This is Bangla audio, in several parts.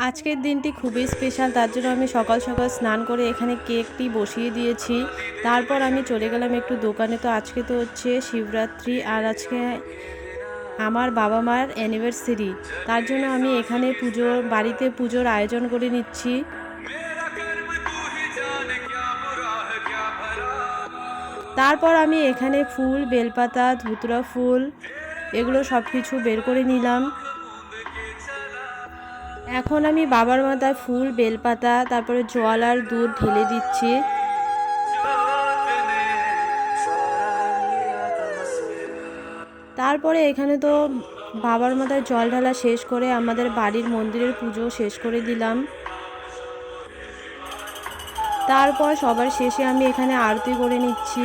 আজকের দিনটি খুবই স্পেশাল, তার জন্য আমি সকাল সকাল স্নান করে এখানে কেকটি বসিয়ে দিয়েছি। তারপর আমি চলে গেলাম একটু দোকানে। তো আজকে তো হচ্ছে শিবরাত্রি, আর আজকে আমার বাবা মার অ্যানিভার্সারি, তার জন্য আমি এখানে বাড়িতে পুজোর আয়োজন করে নিচ্ছি। তারপর আমি এখানে ফুল, বেলপাতা, ধুতরা ফুল এগুলো সব কিছু বের করে নিলাম। এখন আমি বাবার মাথায় ফুল, বেলপাতা, তারপরে জল আর দুধ ঢেলে দিচ্ছি। তারপরে এখানে তো বাবার মাথায় জল ঢালা শেষ করে আমাদের বাড়ির মন্দিরের পুজো শেষ করে দিলাম। তারপর সবার শেষে আমি এখানে আরতি করে নিচ্ছি।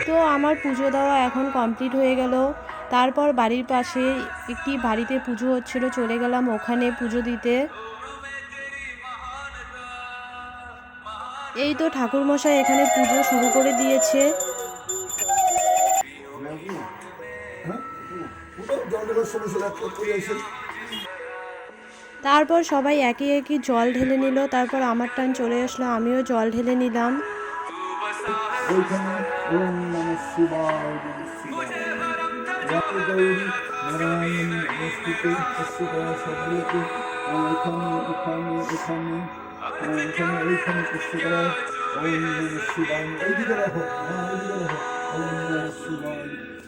তো আমার পুজো দেওয়া এখন কমপ্লিট হয়ে গেল। তারপর বাড়ির পাশে একটি বাড়িতে পুজো হচ্ছিল, চলে গেলাম ওখানে পুজো দিতে। এই তো ঠাকুরমশাই এখানে পুজো শুরু করে দিয়েছে। তারপর সবাই একে একে জল ঢেলে নিল। তারপর আমার টান চলে আসলো, আমিও জল ঢেলে নিলাম।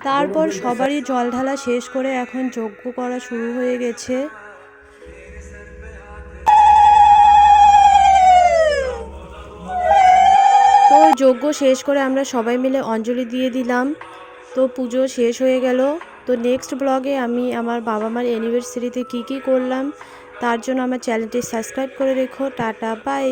তারপর সবারই জল ঢালা শেষ করে এখন যজ্ঞ করা শুরু হয়ে গেছে। তো যজ্ঞ শেষ করে আমরা সবাই মিলে অঞ্জলি দিয়ে দিলাম। তো পুজো শেষ হয়ে গেল। তো নেক্সট ব্লগে আমি আমার বাবা মার অ্যানিভার্সারিতে কী করলাম তার জন্য আমার চ্যানেলটি সাবস্ক্রাইব করে রেখো। Tata, by.